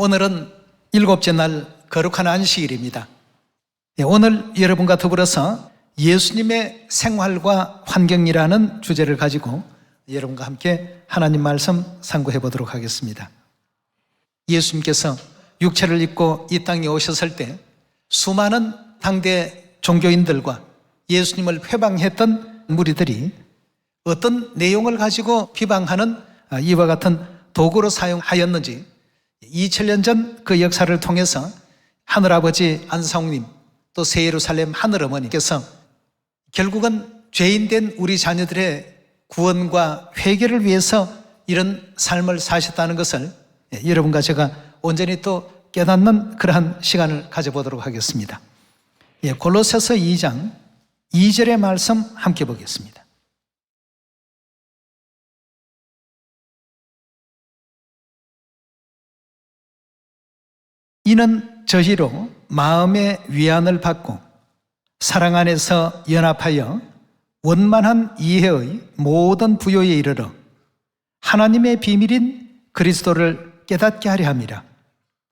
오늘은 일곱째 날 거룩한 안식일입니다. 오늘 여러분과 더불어서 예수님의 생활과 환경이라는 주제를 가지고 여러분과 함께 하나님 말씀 상고해 보도록 하겠습니다. 예수님께서 육체를 입고 이 땅에 오셨을 때 수많은 당대 종교인들과 예수님을 회방했던 무리들이 어떤 내용을 가지고 비방하는 이와 같은 도구로 사용하였는지 2000년 전 그 역사를 통해서 하늘아버지 안성님 또 새예루살렘 하늘어머니께서 결국은 죄인된 우리 자녀들의 구원과 회개를 위해서 이런 삶을 사셨다는 것을 여러분과 제가 온전히 또 깨닫는 그러한 시간을 가져보도록 하겠습니다. 골로새서 2장 2절의 말씀 함께 보겠습니다. 이는 저희로 마음의 위안을 받고 사랑 안에서 연합하여 원만한 이해의 모든 부요에 이르러 하나님의 비밀인 그리스도를 깨닫게 하려 함이라.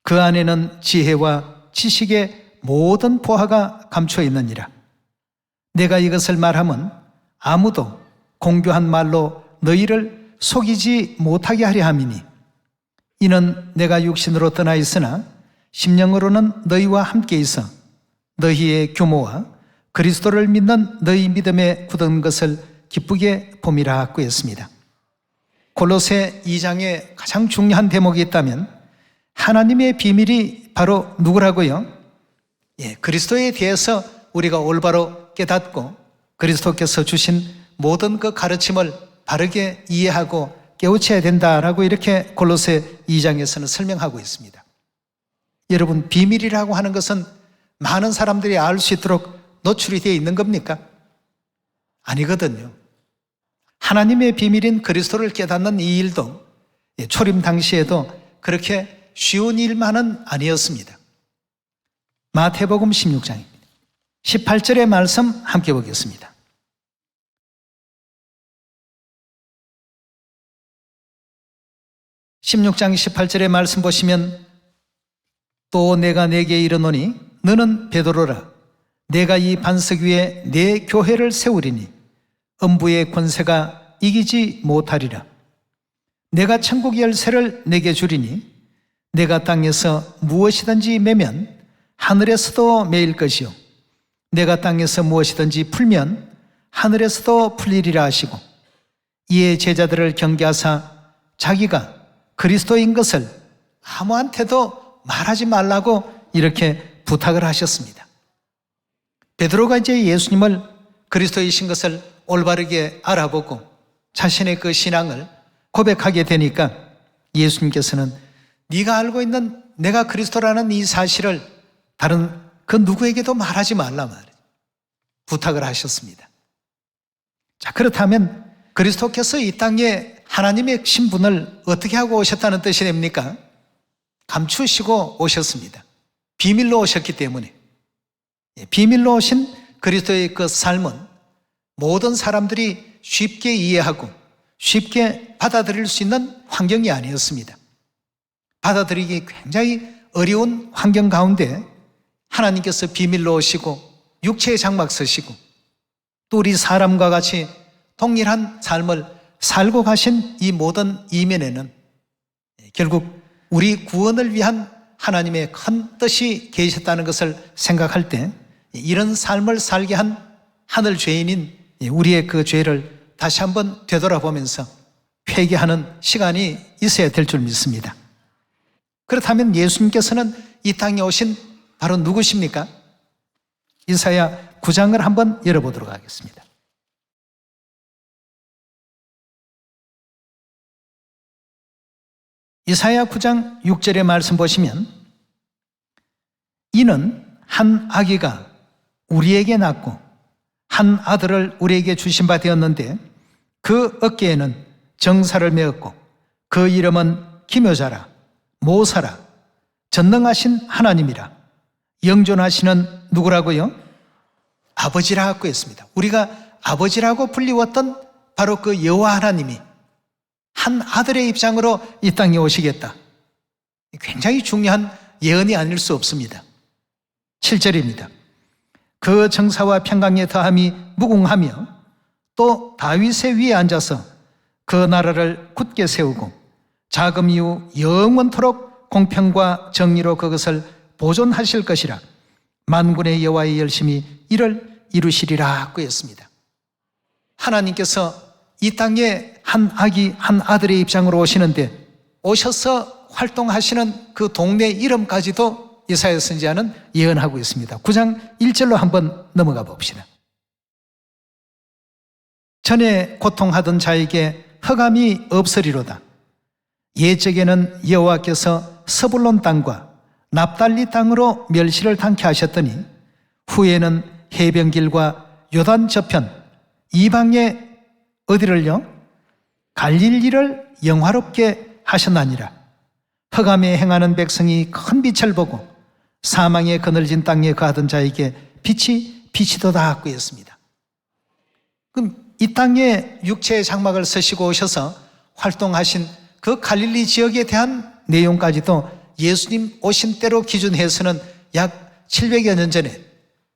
그 안에는 지혜와 지식의 모든 보화가 감추어 있느니라. 내가 이것을 말하면 아무도 공교한 말로 너희를 속이지 못하게 하려 함이니 이는 내가 육신으로 떠나 있으나 심령으로는 너희와 함께 있어 너희의 규모와 그리스도를 믿는 너희 믿음에 굳은 것을 기쁘게 봄이라 하였습니다. 골로새 2장에 가장 중요한 대목이 있다면 하나님의 비밀이 바로 누구라고요? 그리스도에 대해서 우리가 올바로 깨닫고 그리스도께서 주신 모든 그 가르침을 바르게 이해하고 깨우쳐야 된다라고 이렇게 골로새 2장에서는 설명하고 있습니다. 여러분, 비밀이라고 하는 것은 많은 사람들이 알 수 있도록 노출이 되어 있는 겁니까? 아니거든요. 하나님의 비밀인 그리스도를 깨닫는 이 일도 초림 당시에도 그렇게 쉬운 일만은 아니었습니다. 마태복음 16장입니다. 18절의 말씀 함께 보겠습니다. (16장 18절의) 말씀 보시면 또 내가 네게 이르노니 너는 베드로라. 내가 이 반석 위에 내 교회를 세우리니 음부의 권세가 이기지 못하리라. 내가 천국 열쇠를 내게 주리니 내가 땅에서 무엇이든지 매면 하늘에서도 매일 것이요 내가 땅에서 무엇이든지 풀면 하늘에서도 풀리리라 하시고 이에 제자들을 경계하사 자기가 그리스도인 것을 아무한테도 말하지 말라고 이렇게 부탁을 하셨습니다. 베드로가 이제 예수님을 그리스도이신 것을 올바르게 알아보고 자신의 그 신앙을 고백하게 되니까 예수님께서는 네가 알고 있는 내가 그리스도라는 이 사실을 다른 그 누구에게도 말하지 말라 말이에요. 부탁을 하셨습니다. 자, 그렇다면 그리스도께서 이 땅에 하나님의 신분을 어떻게 하고 오셨다는 뜻이 됩니까? 감추시고 오셨습니다. 비밀로 오셨기 때문에. 비밀로 오신 그리스도의 그 삶은 모든 사람들이 쉽게 이해하고 쉽게 받아들일 수 있는 환경이 아니었습니다. 받아들이기 굉장히 어려운 환경 가운데 하나님께서 비밀로 오시고 육체의 장막 서시고 또 우리 사람과 같이 동일한 삶을 살고 가신 이 모든 이면에는 결국 우리 구원을 위한 하나님의 큰 뜻이 계셨다는 것을 생각할 때 이런 삶을 살게 한 하늘 죄인인 우리의 그 죄를 다시 한번 되돌아보면서 회개하는 시간이 있어야 될 줄 믿습니다. 그렇다면 예수님께서는 이 땅에 오신 바로 누구십니까? 이사야 9장을 한번 열어보도록 하겠습니다. 이사야 9장 6절의 말씀 보시면 이는 한 아기가 우리에게 낳고 한 아들을 우리에게 주신 바 되었는데 그 어깨에는 정사를 메었고 그 이름은 기묘자라 모사라 전능하신 하나님이라 영존하시는 누구라고요? 아버지라고 했습니다. 우리가 아버지라고 불리웠던 바로 그 여호와 하나님이 한 아들의 입장으로 이 땅에 오시겠다. 굉장히 중요한 예언이 아닐 수 없습니다. 7절입니다. 그 정사와 평강의 더함이 무궁하며 또 다윗의 위에 앉아서 그 나라를 굳게 세우고 자금 이후 영원토록 공평과 정의로 그것을 보존하실 것이라. 만군의 여호와의 열심히 이를 이루시리라 그랬습니다. 하나님께서 이 땅에 한 아기 한 아들의 입장으로 오시는데 오셔서 활동하시는 그 동네 이름까지도 이사야 선지자는 예언하고 있습니다. 9장 1절로 한번 넘어가 봅시다. 전에 고통하던 자에게 흑암이 없으리로다. 옛적에는 여호와께서 서불론 땅과 납달리 땅으로 멸시를 당케 하셨더니 후에는 해변길과 요단 저편 이방에 어디를요? 갈릴리를 영화롭게 하셨나니라. 흑암에 행하는 백성이 큰 빛을 보고 사망의 그늘진 땅에 거하던 자에게 빛이 비치도다 그였습니다. 그럼 이 땅에 육체의 장막을 쓰시고 오셔서 활동하신 그 갈릴리 지역에 대한 내용까지도 예수님 오신 때로 기준해서는 약 700여 년 전에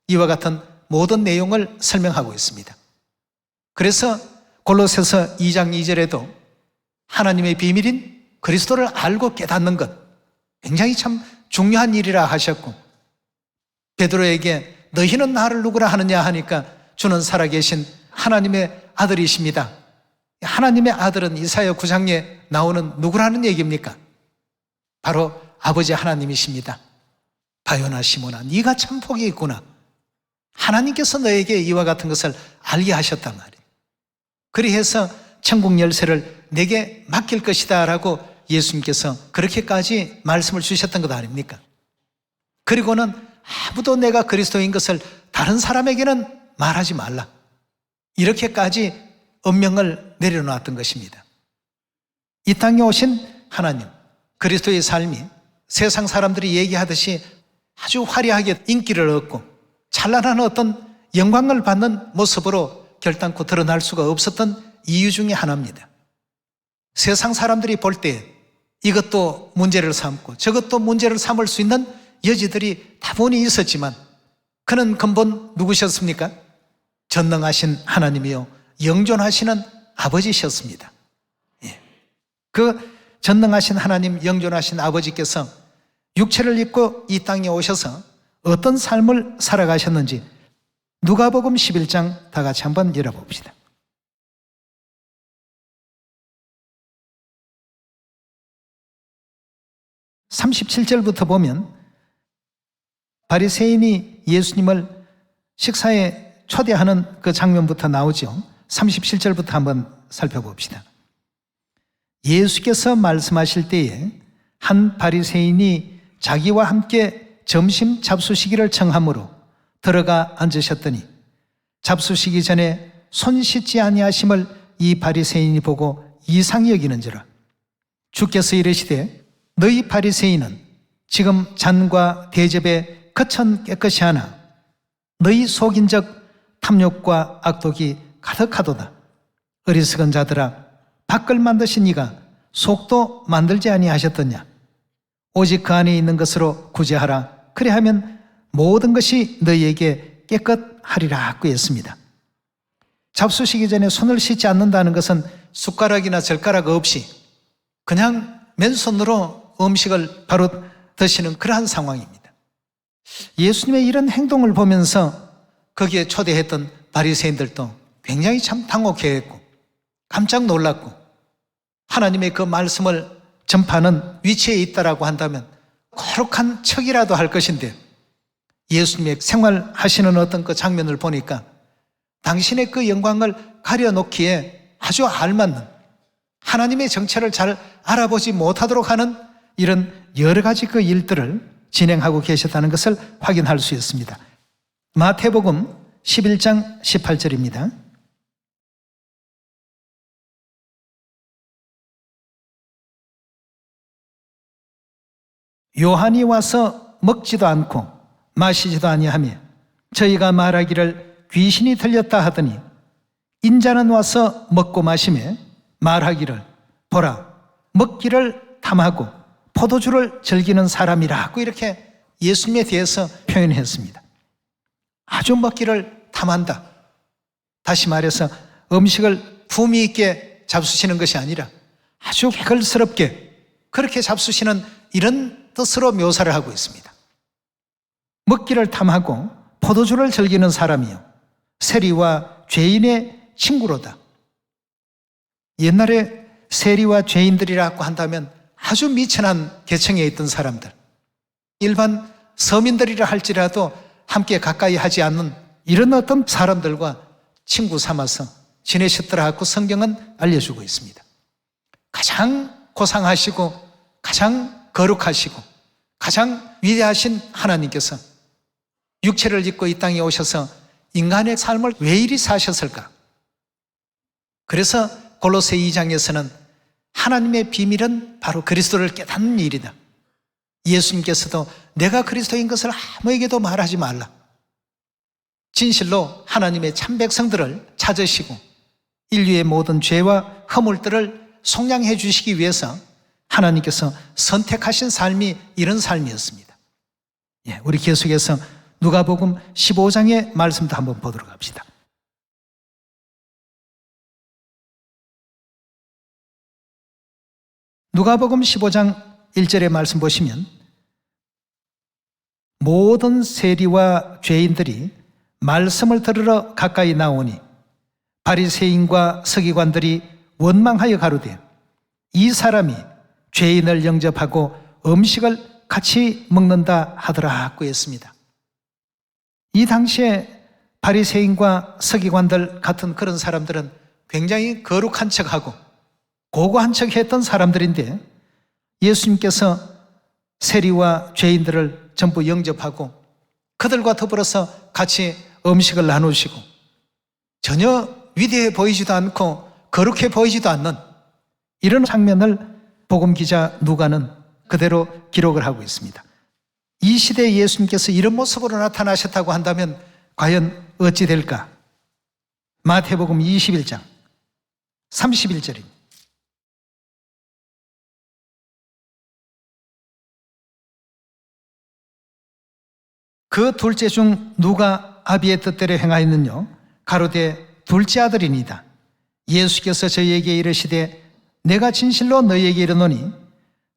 이와 같은 모든 내용을 설명하고 있습니다. 그래서 골로새서 2장 2절에도 하나님의 비밀인 그리스도를 알고 깨닫는 것 굉장히 참 중요한 일이라 하셨고, 베드로에게 너희는 나를 누구라 하느냐 하니까 주는 살아계신 하나님의 아들이십니다. 하나님의 아들은 이사야 9장에 나오는 누구라는 얘기입니까? 바로 아버지 하나님이십니다. 바요나 시몬아, 네가 참 복이 있구나. 하나님께서 너에게 이와 같은 것을 알게 하셨단 말이에요. 그리해서 천국 열쇠를 내게 맡길 것이다 라고 예수님께서 그렇게까지 말씀을 주셨던 것 아닙니까? 그리고는 아무도 내가 그리스도인 것을 다른 사람에게는 말하지 말라, 이렇게까지 엄명을 내려놓았던 것입니다. 이 땅에 오신 하나님, 그리스도의 삶이 세상 사람들이 얘기하듯이 아주 화려하게 인기를 얻고 찬란한 어떤 영광을 받는 모습으로 결단코 드러날 수가 없었던 이유 중에 하나입니다. 세상 사람들이 볼 때 이것도 문제를 삼고 저것도 문제를 삼을 수 있는 여지들이 다분히 있었지만 그는 근본 누구셨습니까? 전능하신 하나님이요 영존하시는 아버지셨습니다. 예. 그 전능하신 하나님, 영존하신 아버지께서 육체를 입고 이 땅에 오셔서 어떤 삶을 살아가셨는지 누가복음 11장 다 같이 한번 열어봅시다. (37절부터) 보면 바리새인이 예수님을 식사에 초대하는 그 장면부터 나오죠. 37절부터 한번 살펴봅시다. 예수께서 말씀하실 때에 한 바리새인이 자기와 함께 점심 잡수시기를 청하므로 들어가 앉으셨더니 잡수시기 전에 손 씻지 아니하심을 이 바리새인이 보고 이상히 여기는지라. 주께서 이르시되 너희 바리새인은 지금 잔과 대접에 거천 깨끗이 하나 너희 속인적 탐욕과 악독이 가득하도다. 어리석은 자들아, 밖을 만드신 이가 속도 만들지 아니하셨더냐. 오직 그 안에 있는 것으로 구제하라. 그리하면 모든 것이 너희에게 깨끗하리라 그랬습니다. 잡수시기 전에 손을 씻지 않는다는 것은 숟가락이나 젓가락 없이 그냥 맨손으로 음식을 바로 드시는 그러한 상황입니다. 예수님의 이런 행동을 보면서 거기에 초대했던 바리새인들도 굉장히 참 당혹해했고 깜짝 놀랐고, 하나님의 그 말씀을 전파하는 위치에 있다라고 한다면 거룩한 척이라도 할 것인데 예수님의 생활하시는 어떤 그 장면을 보니까 당신의 그 영광을 가려놓기에 아주 알맞는, 하나님의 정체를 잘 알아보지 못하도록 하는 이런 여러 가지 그 일들을 진행하고 계셨다는 것을 확인할 수 있습니다. 마태복음 11장 18절입니다. 요한이 와서 먹지도 않고 마시지도 아니하며 저희가 말하기를 귀신이 들렸다 하더니 인자는 와서 먹고 마시며 말하기를 보라 먹기를 탐하고 포도주를 즐기는 사람이라고 이렇게 예수님에 대해서 표현했습니다. 아주 먹기를 탐한다. 다시 말해서 음식을 품위 있게 잡수시는 것이 아니라 아주 개걸스럽게 그렇게 잡수시는 이런 뜻으로 묘사를 하고 있습니다. 먹기를 탐하고 포도주를 즐기는 사람이요 세리와 죄인의 친구로다. 옛날에 세리와 죄인들이라고 한다면 아주 미천한 계층에 있던 사람들, 일반 서민들이라 할지라도 함께 가까이 하지 않는 이런 어떤 사람들과 친구 삼아서 지내셨더라고 성경은 알려주고 있습니다. 가장 고상하시고 가장 거룩하시고 가장 위대하신 하나님께서 육체를 입고 이 땅에 오셔서 인간의 삶을 왜 이리 사셨을까? 그래서 골로새 2장에서는 하나님의 비밀은 바로 그리스도를 깨닫는 일이다. 예수님께서도 내가 그리스도인 것을 아무에게도 말하지 말라. 진실로 하나님의 참 백성들을 찾으시고 인류의 모든 죄와 허물들을 속량해 주시기 위해서 하나님께서 선택하신 삶이 이런 삶이었습니다. 우리 계속해서 누가복음 15장의 말씀도 한번 보도록 합시다. 누가복음 15장 1절의 말씀 보시면 모든 세리와 죄인들이 말씀을 들으러 가까이 나오니 바리새인과 서기관들이 원망하여 가로되 이 사람이 죄인을 영접하고 음식을 같이 먹는다 하더라고 했습니다. 이 당시에 바리새인과 서기관들 같은 그런 사람들은 굉장히 거룩한 척하고 고고한 척했던 사람들인데 예수님께서 세리와 죄인들을 전부 영접하고 그들과 더불어서 같이 음식을 나누시고 전혀 위대해 보이지도 않고 거룩해 보이지도 않는 이런 장면을 복음 기자 누가는 그대로 기록을 하고 있습니다. 이 시대에 예수님께서 이런 모습으로 나타나셨다고 한다면 과연 어찌 될까? 마태복음 21장 31절입니다. 그 둘째 중 누가 아비의 뜻대로 행하였느뇨? 가로되 둘째 아들이니이다. 예수께서 저희에게 이르시되 내가 진실로 너희에게 이르노니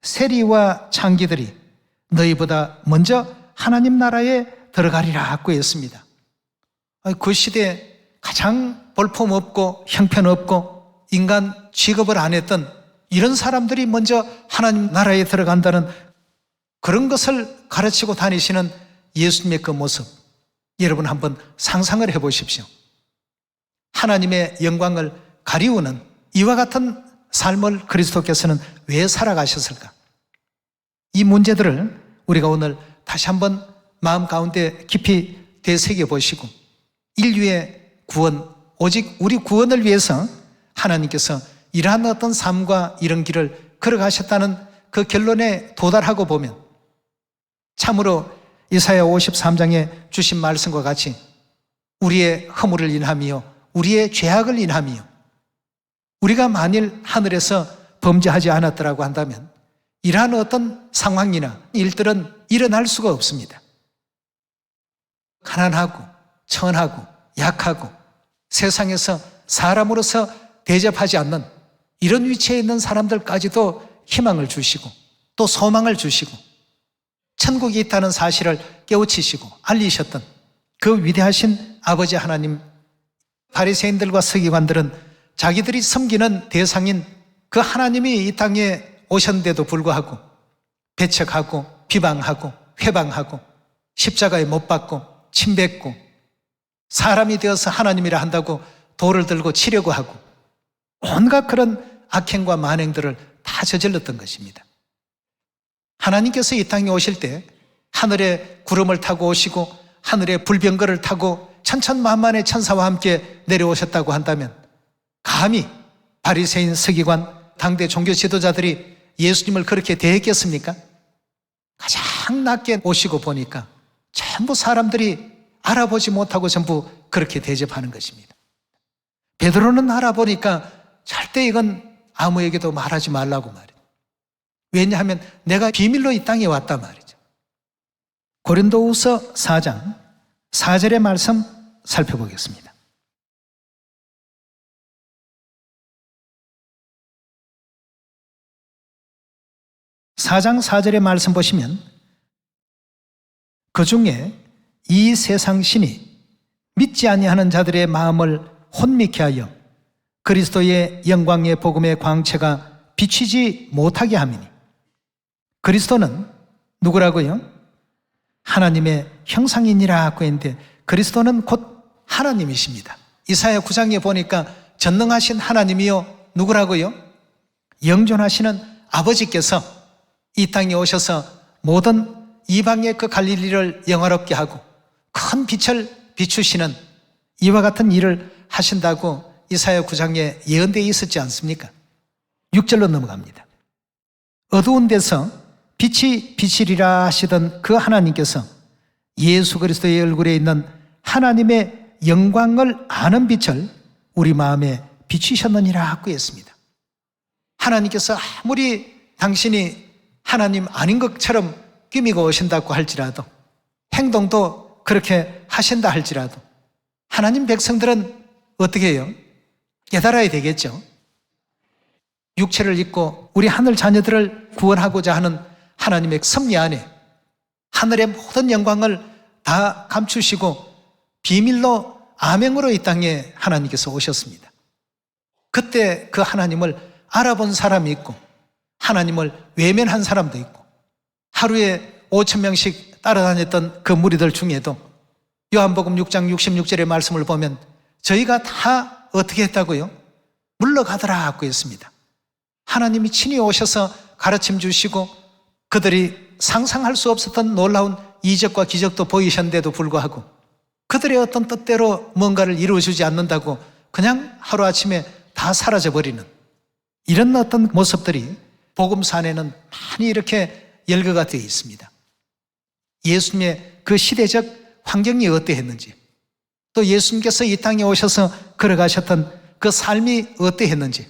세리와 창기들이 너희보다 먼저 하나님 나라에 들어가리라 하고 했습니다. 그 시대에 가장 볼품없고 형편없고 인간 취급을 안 했던 이런 사람들이 먼저 하나님 나라에 들어간다는 그런 것을 가르치고 다니시는 예수님의 그 모습, 여러분 한번 상상을 해보십시오. 하나님의 영광을 가리우는 이와 같은 삶을 그리스도께서는 왜 살아가셨을까? 이 문제들을 우리가 오늘 다시 한번 마음 가운데 깊이 되새겨 보시고 인류의 구원, 오직 우리 구원을 위해서 하나님께서 이러한 어떤 삶과 이런 길을 걸어가셨다는 그 결론에 도달하고 보면 참으로 이사야 53장에 주신 말씀과 같이 우리의 허물을 인하며 우리의 죄악을 인하며 우리가 만일 하늘에서 범죄하지 않았더라고 한다면 이러한 어떤 상황이나 일들은 일어날 수가 없습니다. 가난하고 천하고 약하고 세상에서 사람으로서 대접하지 않는 이런 위치에 있는 사람들까지도 희망을 주시고 또 소망을 주시고 천국이 있다는 사실을 깨우치시고 알리셨던 그 위대하신 아버지 하나님, 바리새인들과 서기관들은 자기들이 섬기는 대상인 그 하나님이 이 땅에 오셨는데도 불구하고 배척하고 비방하고 회방하고 십자가에 못 박고 침뱉고 사람이 되어서 하나님이라 한다고 돌을 들고 치려고 하고 온갖 그런 악행과 만행들을 다 저질렀던 것입니다. 하나님께서 이 땅에 오실 때 하늘에 구름을 타고 오시고 하늘에 불병거를 타고 천천만만의 천사와 함께 내려오셨다고 한다면 감히 바리새인 서기관 당대 종교 지도자들이 예수님을 그렇게 대했겠습니까? 가장 낮게 오시고 보니까 전부 사람들이 알아보지 못하고 전부 그렇게 대접하는 것입니다. 베드로는 알아보니까 절대 이건 아무에게도 말하지 말라고 말해요. 왜냐하면 내가 비밀로 이 땅에 왔단 말이죠. 고린도후서 4장 4절의 말씀 살펴보겠습니다. 사장 4절의 말씀 보시면 그 중에 이 세상 신이 믿지 아니하는 자들의 마음을 혼미케 하여 그리스도의 영광의 복음의 광채가 비치지 못하게 함이니. 그리스도는 누구라고요? 하나님의 형상이니라고 했는데 그리스도는 곧 하나님이십니다. 이사야 9장에 보니까 전능하신 하나님이요 누구라고요? 영존하시는 아버지께서 이 땅에 오셔서 모든 이방의 그 갈릴리를 영화롭게 하고 큰 빛을 비추시는 이와 같은 일을 하신다고 이사야 9장에 예언되어 있었지 않습니까? 6절로 넘어갑니다. 어두운 데서 빛이 비치리라 하시던 그 하나님께서 예수 그리스도의 얼굴에 있는 하나님의 영광을 아는 빛을 우리 마음에 비추셨느니라 하고 했습니다. 하나님께서 아무리 당신이 하나님 아닌 것처럼 꾸미고 오신다고 할지라도 행동도 그렇게 하신다 할지라도 하나님 백성들은 어떻게 해요? 깨달아야 되겠죠. 육체를 입고 우리 하늘 자녀들을 구원하고자 하는 하나님의 섭리 안에 하늘의 모든 영광을 다 감추시고 비밀로 암행으로 이 땅에 하나님께서 오셨습니다. 그때 그 하나님을 알아본 사람이 있고 하나님을 외면한 사람도 있고 하루에 5,000명씩 따라다녔던 그 무리들 중에도 요한복음 6장 66절의 말씀을 보면 저희가 다 어떻게 했다고요? 물러가더라 하고 했습니다. 하나님이 친히 오셔서 가르침 주시고 그들이 상상할 수 없었던 놀라운 이적과 기적도 보이셨는데도 불구하고 그들의 어떤 뜻대로 뭔가를 이루어주지 않는다고 그냥 하루아침에 다 사라져버리는 이런 어떤 모습들이 복음서 안에는 많이 이렇게 열거가 되어 있습니다. 예수님의 그 시대적 환경이 어떠했는지 또 예수님께서 이 땅에 오셔서 걸어가셨던 그 삶이 어떠했는지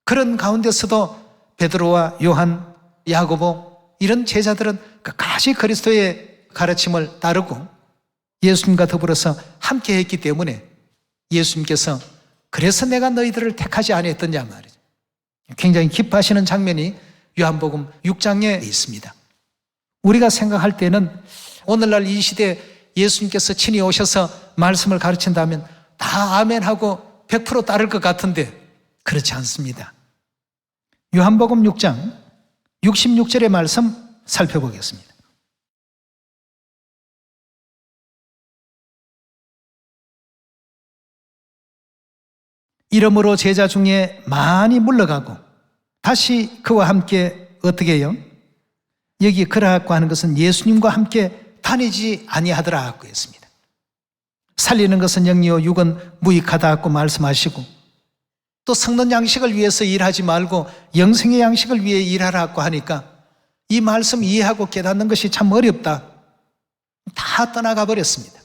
그런 가운데서도 베드로와 요한, 야고보 이런 제자들은 끝까지 그리스도의 가르침을 따르고 예수님과 더불어서 함께 했기 때문에 예수님께서 그래서 내가 너희들을 택하지 아니했더냐 말이죠. 굉장히 기뻐하시는 장면이 요한복음 6장에 있습니다. 우리가 생각할 때는 오늘날 이 시대에 예수님께서 친히 오셔서 말씀을 가르친다면 다 아멘하고 100% 따를 것 같은데 그렇지 않습니다. 요한복음 6장 66절의 말씀 살펴보겠습니다. 이러므로 제자 중에 많이 물러가고 다시 그와 함께 어떻게 해요? 여기 그러하고 하는 것은 예수님과 함께 다니지 아니하더라 하고 했습니다. 살리는 것은 영리요 육은 무익하다 하고 말씀하시고 또 섞는 양식을 위해서 일하지 말고 영생의 양식을 위해 일하라고 하니까 이 말씀 이해하고 깨닫는 것이 참 어렵다. 다 떠나가 버렸습니다.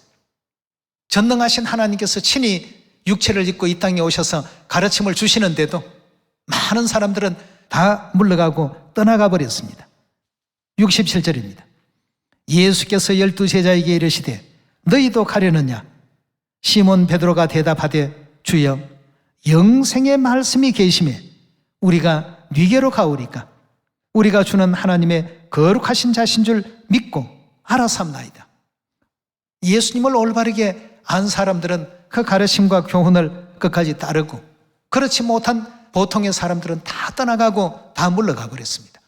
전능하신 하나님께서 친히 육체를 입고 이 땅에 오셔서 가르침을 주시는데도 많은 사람들은 다 물러가고 떠나가 버렸습니다. 67절입니다. 예수께서 12제자에게 이르시되 너희도 가려느냐? 시몬 베드로가 대답하되 주여 영생의 말씀이 계심에 우리가 네게로 가오리까? 우리가 주는 하나님의 거룩하신 자신 줄 믿고 알아삼나이다. 예수님을 올바르게 안 사람들은 그 가르침과 교훈을 끝까지 따르고 그렇지 못한 보통의 사람들은 다 떠나가고 다 물러가 버렸습니다.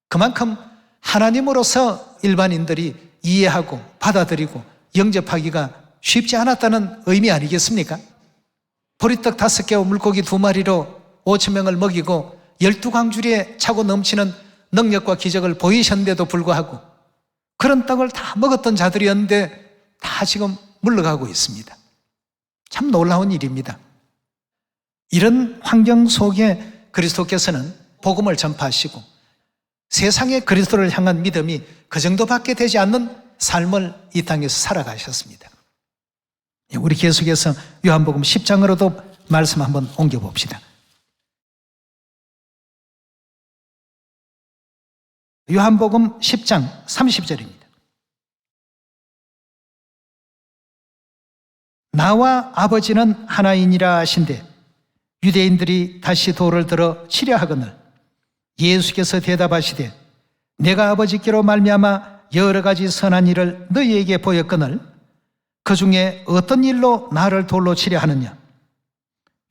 그만큼 하나님으로서 일반인들이 이해하고 받아들이고 영접하기가 쉽지 않았다는 의미 아니겠습니까? 보리떡 5개와 물고기 2마리로 5,000명을 먹이고 12광주리에 차고 넘치는 능력과 기적을 보이셨는데도 불구하고 그런 떡을 다 먹었던 자들이었는데 다 지금 물러가고 있습니다. 참 놀라운 일입니다. 이런 환경 속에 그리스도께서는 복음을 전파하시고 세상의 그리스도를 향한 믿음이 그 정도밖에 되지 않는 삶을 이 땅에서 살아가셨습니다. 우리 계속해서 요한복음 10장으로도 말씀 한번 옮겨봅시다. 요한복음 10장 30절입니다. 나와 아버지는 하나이니라 하신대 유대인들이 다시 돌을 들어 치려 하거늘 예수께서 대답하시되 내가 아버지께로 말미암아 여러 가지 선한 일을 너희에게 보였거늘 그 중에 어떤 일로 나를 돌로 치려 하느냐.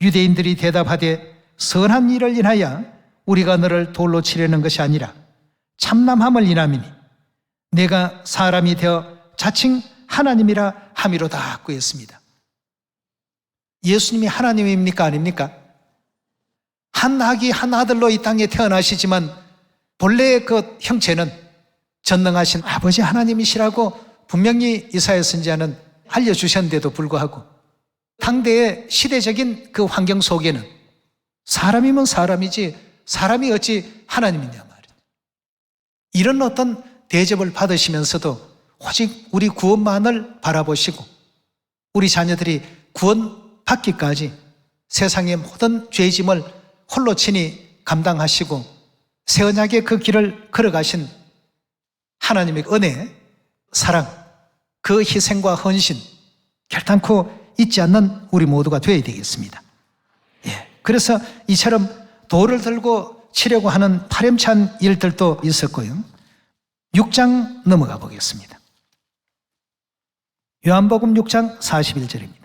유대인들이 대답하되 선한 일을 인하여 우리가 너를 돌로 치려는 것이 아니라 참남함을 인함이니 내가 사람이 되어 자칭 하나님이라 함이로다 구했습니다. 예수님이 하나님입니까 아닙니까? 한 아기 한 아들로 이 땅에 태어나시지만 본래의 그 형체는 전능하신 아버지 하나님이시라고 분명히 이사야 선지자는 알려주셨는데도 불구하고 당대의 시대적인 그 환경 속에는 사람이면 사람이지 사람이 어찌 하나님이냐 말이에요. 이런 어떤 대접을 받으시면서도 오직 우리 구원만을 바라보시고 우리 자녀들이 구원받기까지 세상의 모든 죄짐을 홀로 친히 감당하시고 새 언약의 그 길을 걸어가신 하나님의 은혜, 사랑, 그 희생과 헌신 결단코 잊지 않는 우리 모두가 되어야 되겠습니다. 그래서 이처럼 돌을 들고 치려고 하는 파렴치한 일들도 있었고요. 6장 넘어가 보겠습니다. 요한복음 6장 41절입니다.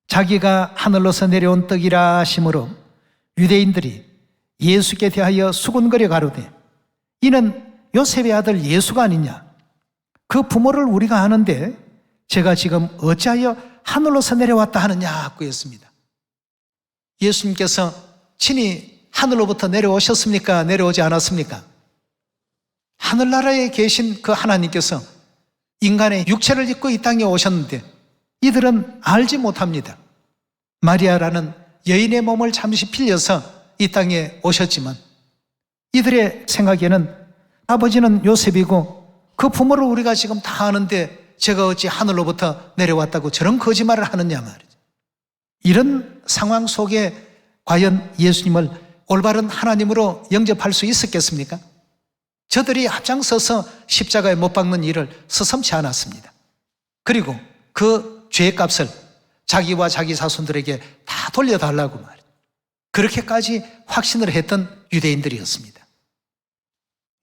자기가 하늘로서 내려온 떡이라 하심으로 유대인들이 예수께 대하여 수군거려 가로되 이는 요셉의 아들 예수가 아니냐. 그 부모를 우리가 아는데 제가 지금 어찌하여 하늘로서 내려왔다 하느냐 구했습니다. 예수님께서 친히 하늘로부터 내려오셨습니까? 내려오지 않았습니까? 하늘나라에 계신 그 하나님께서 인간의 육체를 입고 이 땅에 오셨는데 이들은 알지 못합니다. 마리아라는 여인의 몸을 잠시 빌려서 이 땅에 오셨지만 이들의 생각에는 아버지는 요셉이고 그 부모를 우리가 지금 다 아는데 제가 어찌 하늘로부터 내려왔다고 저런 거짓말을 하느냐 말이죠. 이런 상황 속에 과연 예수님을 올바른 하나님으로 영접할 수 있었겠습니까? 저들이 앞장서서 십자가에 못 박는 일을 서슴지 않았습니다. 그리고 그 죄값을 자기와 자기 자손들에게 다 돌려달라고 말이에요. 그렇게까지 확신을 했던 유대인들이었습니다.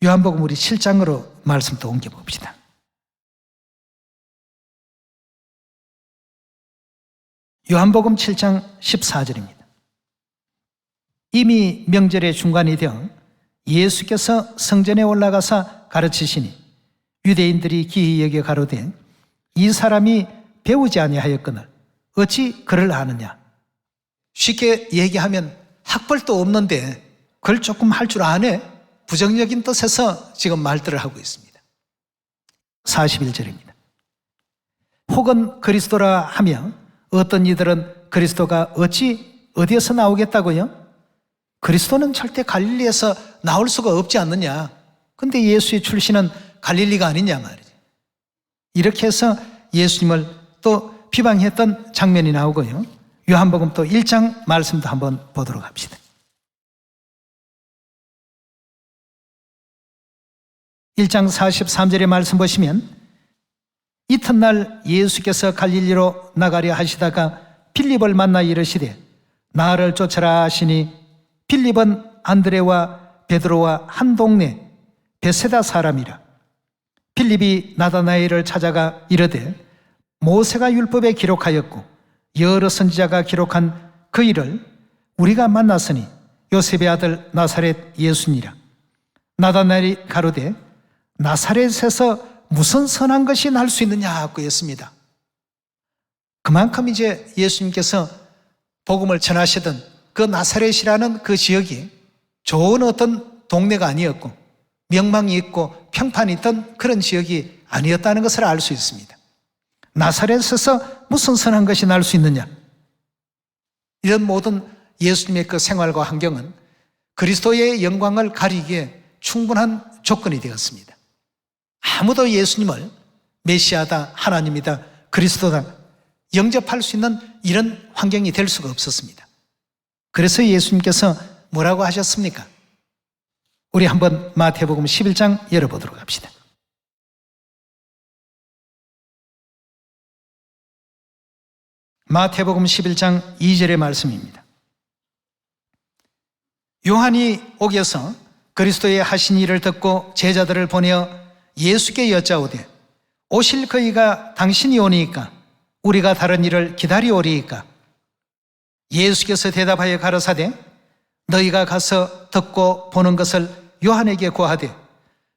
요한복음 우리 7장으로 말씀 또 옮겨봅시다. 요한복음 7장 14절입니다. 이미 명절의 중간이 되어 예수께서 성전에 올라가사 가르치시니 유대인들이 기이 여겨 가로되 이 사람이 배우지 아니하였거늘 어찌 그를 아느냐. 쉽게 얘기하면 학벌도 없는데 그걸 조금 할 줄 아네. 부정적인 뜻에서 지금 말들을 하고 있습니다. 41절입니다. 혹은 그리스도라 하며 어떤 이들은 그리스도가 어디에서 나오겠다고요? 그리스도는 절대 갈릴리에서 나올 수가 없지 않느냐. 근데 예수의 출신은 갈릴리가 아니냐 말이죠. 이렇게 해서 예수님을 또 비방했던 장면이 나오고요. 요한복음 또 1장 말씀도 한번 보도록 합시다. 1장 43절의 말씀 보시면 이튿날 예수께서 갈릴리로 나가려 하시다가 빌립을 만나 이르시되 나를 쫓아라 하시니 빌립은 안드레와 베드로와 한 동네 베세다 사람이라. 빌립이 나다나엘을 찾아가 이르되 모세가 율법에 기록하였고 여러 선지자가 기록한 그 일을 우리가 만났으니 요셉의 아들 나사렛 예수니라. 나다나엘이 가로되 나사렛에서 무슨 선한 것이 날 수 있느냐고 했습니다. 그만큼 이제 예수님께서 복음을 전하시던 그 나사렛이라는 그 지역이 좋은 어떤 동네가 아니었고 명망이 있고 평판이 있던 그런 지역이 아니었다는 것을 알 수 있습니다. 나사렛에서 무슨 선한 것이 날 수 있느냐. 이런 모든 예수님의 그 생활과 환경은 그리스도의 영광을 가리기에 충분한 조건이 되었습니다. 아무도 예수님을 메시아다, 하나님이다, 그리스도다 영접할 수 있는 이런 환경이 될 수가 없었습니다. 그래서 예수님께서 뭐라고 하셨습니까? 우리 한번 마태복음 11장 열어보도록 합시다. 마태복음 11장 2절의 말씀입니다. 요한이 옥에서 그리스도의 하신 일을 듣고 제자들을 보내어 예수께 여짜오되 오실 그이가 당신이 오니까 우리가 다른 일을 기다리오리이까? 예수께서 대답하여 가라사대 너희가 가서 듣고 보는 것을 요한에게 고하되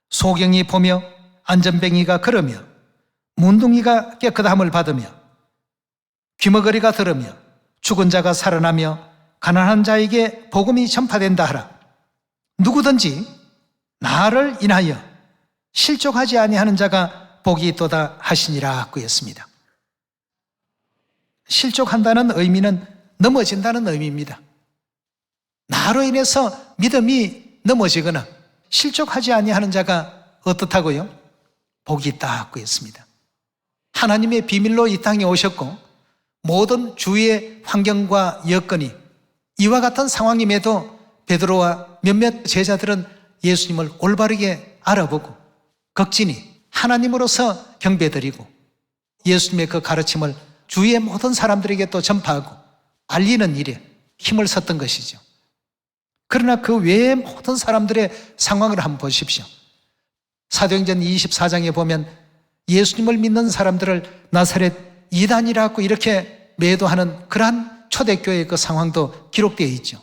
소경이 보며 안전뱅이가 걸으며 문둥이가 깨끗함을 받으며 귀머거리가 들으며 죽은 자가 살아나며 가난한 자에게 복음이 전파된다 하라. 누구든지 나를 인하여 실족하지 아니하는 자가 복이 있도다 하시니라 하였습니다. 실족한다는 의미는 넘어진다는 의미입니다. 나로 인해서 믿음이 넘어지거나 실족하지 아니하는 자가 어떻다고요? 복이 있다 하였습니다. 하나님의 비밀로 이 땅에 오셨고 모든 주위의 환경과 여건이 이와 같은 상황임에도 베드로와 몇몇 제자들은 예수님을 올바르게 알아보고 극진히 하나님으로서 경배드리고 예수님의 그 가르침을 주위의 모든 사람들에게 또 전파하고 알리는 일에 힘을 썼던 것이죠. 그러나 그 외의 모든 사람들의 상황을 한번 보십시오. 사도행전 24장에 보면 예수님을 믿는 사람들을 나사렛 이단이라고 이렇게 매도하는 그러한 초대교회의 그 상황도 기록되어 있죠.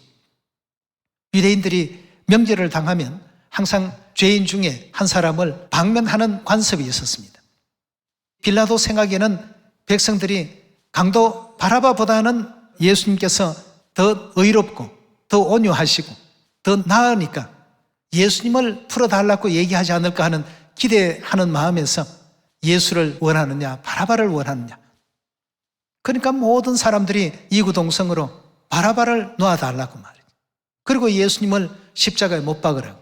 유대인들이 명절을 당하면 항상 죄인 중에 한 사람을 방면하는 관습이 있었습니다. 빌라도 생각에는 백성들이 강도 바라바보다는 예수님께서 더 의롭고 더 온유하시고 더 나으니까 예수님을 풀어달라고 얘기하지 않을까 하는 기대하는 마음에서 예수를 원하느냐 바라바를 원하느냐, 그러니까 모든 사람들이 이구동성으로 바라바를 놓아달라고 말이죠. 그리고 예수님을 십자가에 못 박으라고.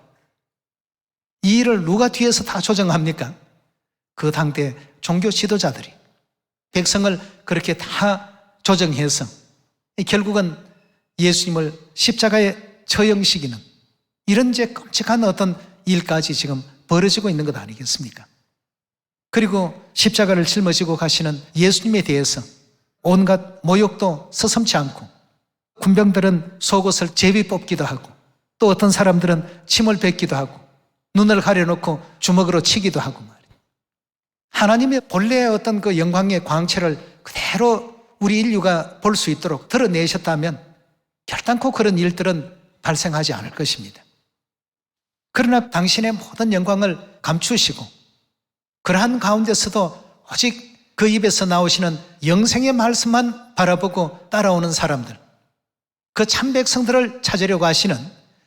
이 일을 누가 뒤에서 다 조정합니까? 그 당대 종교 지도자들이 백성을 그렇게 다 조정해서 결국은 예수님을 십자가에 처형시키는 이런 제 끔찍한 어떤 일까지 지금 벌어지고 있는 것 아니겠습니까? 그리고 십자가를 짊어지고 가시는 예수님에 대해서 온갖 모욕도 서슴지 않고 군병들은 속옷을 제비 뽑기도 하고 또 어떤 사람들은 침을 뱉기도 하고 눈을 가려놓고 주먹으로 치기도 하고 말이에요. 하나님의 본래의 어떤 그 영광의 광채를 그대로 우리 인류가 볼 수 있도록 드러내셨다면 결단코 그런 일들은 발생하지 않을 것입니다. 그러나 당신의 모든 영광을 감추시고 그러한 가운데서도 오직 그 입에서 나오시는 영생의 말씀만 바라보고 따라오는 사람들, 그 참 백성들을 찾으려고 하시는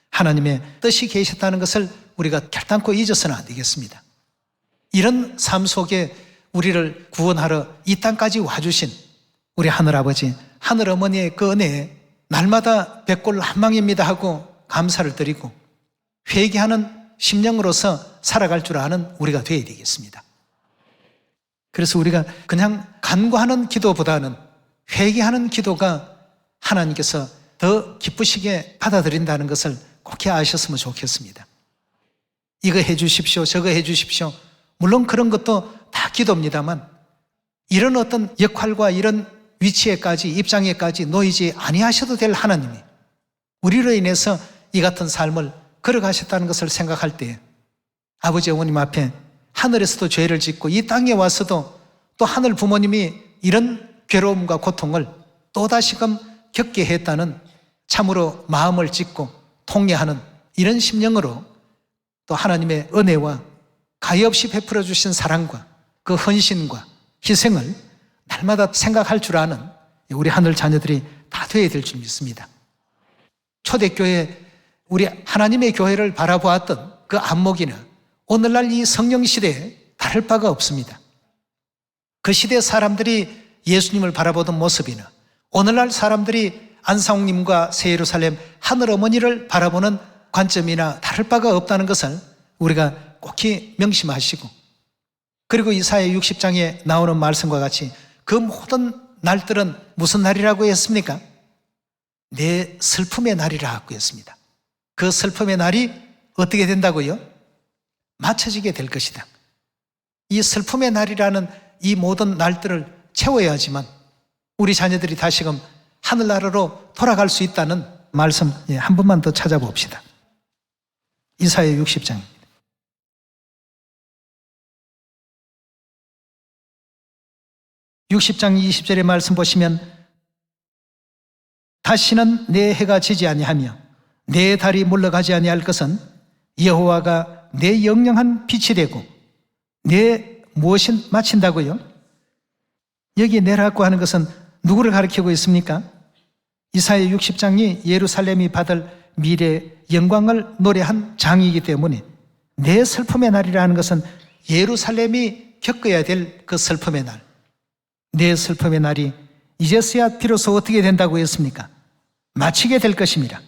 하나님의 뜻이 계셨다는 것을 우리가 결단코 잊어서는 안 되겠습니다. 이런 삶 속에 우리를 구원하러 이 땅까지 와주신 우리 하늘아버지, 하늘어머니의 그 은혜에 날마다 백골한망입니다 하고 감사를 드리고 회개하는 심령으로서 살아갈 줄 아는 우리가 되어야 되겠습니다. 그래서 우리가 그냥 간구하는 기도보다는 회개하는 기도가 하나님께서 더 기쁘시게 받아들인다는 것을 꼭 아셨으면 좋겠습니다. 이거 해 주십시오, 저거 해 주십시오. 물론 그런 것도 다 기도입니다만 이런 어떤 역할과 이런 위치에까지 입장에까지 놓이지 아니하셔도 될 하나님이 우리로 인해서 이 같은 삶을 걸어가셨다는 것을 생각할 때 아버지 어머님 앞에 하늘에서도 죄를 짓고 이 땅에 와서도 또 하늘 부모님이 이런 괴로움과 고통을 또다시금 겪게 했다는 참으로 마음을 찢고 통회하는 이런 심령으로 또 하나님의 은혜와 가엾이 베풀어 주신 사랑과 그 헌신과 희생을 날마다 생각할 줄 아는 우리 하늘 자녀들이 다 되어야 될 줄 믿습니다. 초대교회, 우리 하나님의 교회를 바라보았던 그 안목이나 오늘날 이 성령 시대에 다를 바가 없습니다. 그 시대 사람들이 예수님을 바라보던 모습이나 오늘날 사람들이 안상홍님과 새 예루살렘 하늘어머니를 바라보는 관점이나 다를 바가 없다는 것을 우리가 꼭 명심하시고, 그리고 이사야 60장에 나오는 말씀과 같이 그 모든 날들은 무슨 날이라고 했습니까? 내 슬픔의 날이라 하고 했습니다. 그 슬픔의 날이 어떻게 된다고요? 맞춰지게 될 것이다. 이 슬픔의 날이라는 이 모든 날들을 채워야지만 우리 자녀들이 다시금 하늘나라로 돌아갈 수 있다는 말씀 한 번만 더 찾아봅시다. 이사야 60장입니다. 60장 20절의 말씀 보시면 다시는 내 해가 지지 아니하며 내 달이 물러가지 아니할 것은 여호와가 내 영영한 빛이 되고 내 무엇인 마친다고요? 여기 내라고 하는 것은 누구를 가리키고 있습니까? 이사야 60장이 예루살렘이 받을 미래 영광을 노래한 장이기 때문에 내 슬픔의 날이라는 것은 예루살렘이 겪어야 될 그 슬픔의 날, 내 슬픔의 날이 이제서야 비로소 어떻게 된다고 했습니까? 마치게 될 것입니다.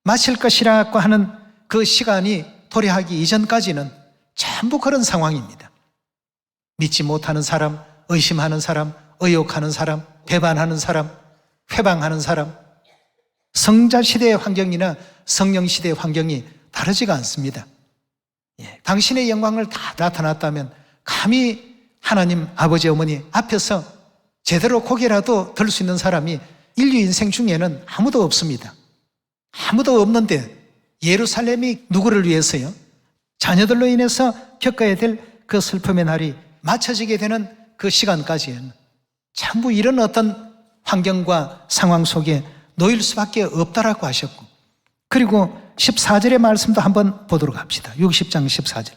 마칠 것이라고 하는 그 시간이 도래하기 이전까지는 전부 그런 상황입니다. 믿지 못하는 사람, 의심하는 사람, 의혹하는 사람, 배반하는 사람, 회방하는 사람, 성자시대의 환경이나 성령시대의 환경이 다르지가 않습니다. 당신의 영광을 다 나타났다면 감히 하나님 아버지 어머니 앞에서 제대로 고개라도 들 수 있는 사람이 인류 인생 중에는 아무도 없습니다. 아무도 없는데 예루살렘이 누구를 위해서요? 자녀들로 인해서 겪어야 될 그 슬픔의 날이 맞춰지게 되는 그 시간까지는 전부 이런 어떤 환경과 상황 속에 놓일 수밖에 없다라고 하셨고, 그리고 14절의 말씀도 한번 보도록 합시다. 60장 14절.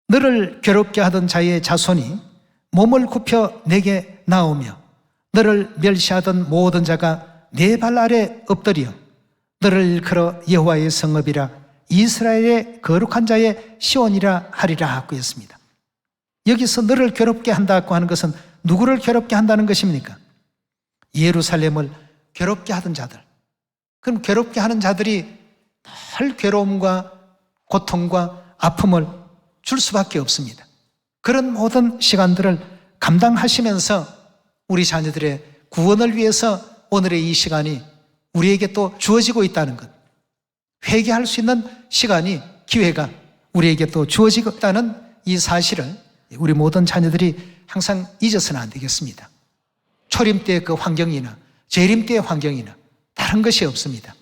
너를 괴롭게 하던 자의 자손이 몸을 굽혀 내게 나오며 너를 멸시하던 모든 자가 내 발 아래 엎드려 너를 일컬어 여호와의 성읍이라 이스라엘의 거룩한 자의 시온이라 하리라 하고 했습니다. 여기서 너를 괴롭게 한다고 하는 것은 누구를 괴롭게 한다는 것입니까? 예루살렘을 괴롭게 하던 자들. 그럼 괴롭게 하는 자들이 늘 괴로움과 고통과 아픔을 줄 수밖에 없습니다. 그런 모든 시간들을 감당하시면서 우리 자녀들의 구원을 위해서 오늘의 이 시간이 우리에게 또 주어지고 있다는 것, 회개할 수 있는 시간이, 기회가 우리에게 또 주어지고 있다는 이 사실을 우리 모든 자녀들이 항상 잊어서는 안 되겠습니다. 초림 때의 그 환경이나 재림 때의 환경이나 다른 것이 없습니다.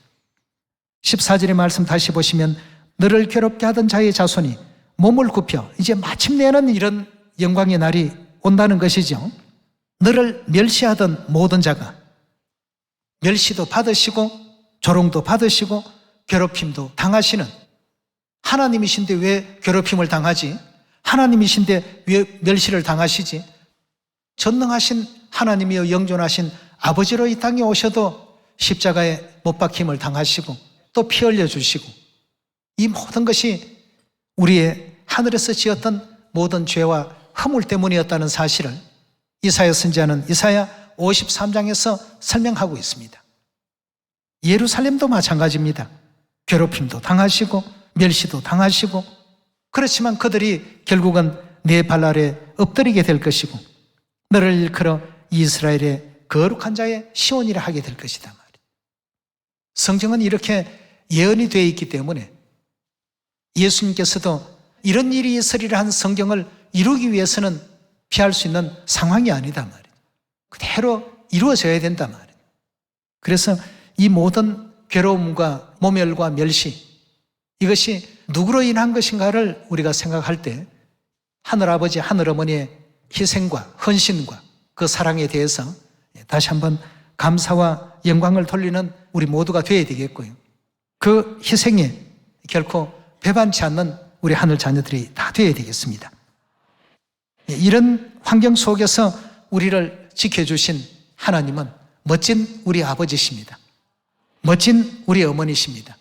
14절의 말씀 다시 보시면 너를 괴롭게 하던 자의 자손이 몸을 굽혀, 이제 마침내는 이런 영광의 날이 온다는 것이죠. 너를 멸시하던 모든 자가 멸시도 받으시고 조롱도 받으시고 괴롭힘도 당하시는, 하나님이신데 왜 괴롭힘을 당하지? 하나님이신데 왜 멸시를 당하시지? 전능하신 하나님이여 영존하신 아버지로 이 땅에 오셔도 십자가에 못 박힘을 당하시고 또 피 흘려주시고, 이 모든 것이 우리의 하늘에서 지었던 모든 죄와 허물 때문이었다는 사실을 이사야 선지자는 이사야 53장에서 설명하고 있습니다. 예루살렘도 마찬가지입니다. 괴롭힘도 당하시고 멸시도 당하시고, 그렇지만 그들이 결국은 내 발 아래 엎드리게 될 것이고 너를 일컬어 이스라엘의 거룩한 자의 시온이라 하게 될 것이다 말이에요. 성경은 이렇게 예언이 되어 있기 때문에 예수님께서도 이런 일이 있으리라 한 성경을 이루기 위해서는 피할 수 있는 상황이 아니다 말이에요. 그대로 이루어져야 된다 말이에요. 그래서 이 모든 괴로움과 모멸과 멸시, 이것이 누구로 인한 것인가를 우리가 생각할 때 하늘아버지 하늘어머니의 희생과 헌신과 그 사랑에 대해서 다시 한번 감사와 영광을 돌리는 우리 모두가 되어야 되겠고요. 그 희생에 결코 배반치 않는 우리 하늘 자녀들이 다 되어야 되겠습니다. 이런 환경 속에서 우리를 지켜주신 하나님은 멋진 우리 아버지십니다. 멋진 우리 어머니십니다.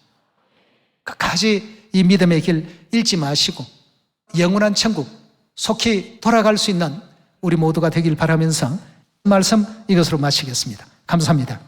끝까지 이 믿음의 길 잃지 마시고 영원한 천국 속히 돌아갈 수 있는 우리 모두가 되길 바라면서 말씀 이것으로 마치겠습니다. 감사합니다.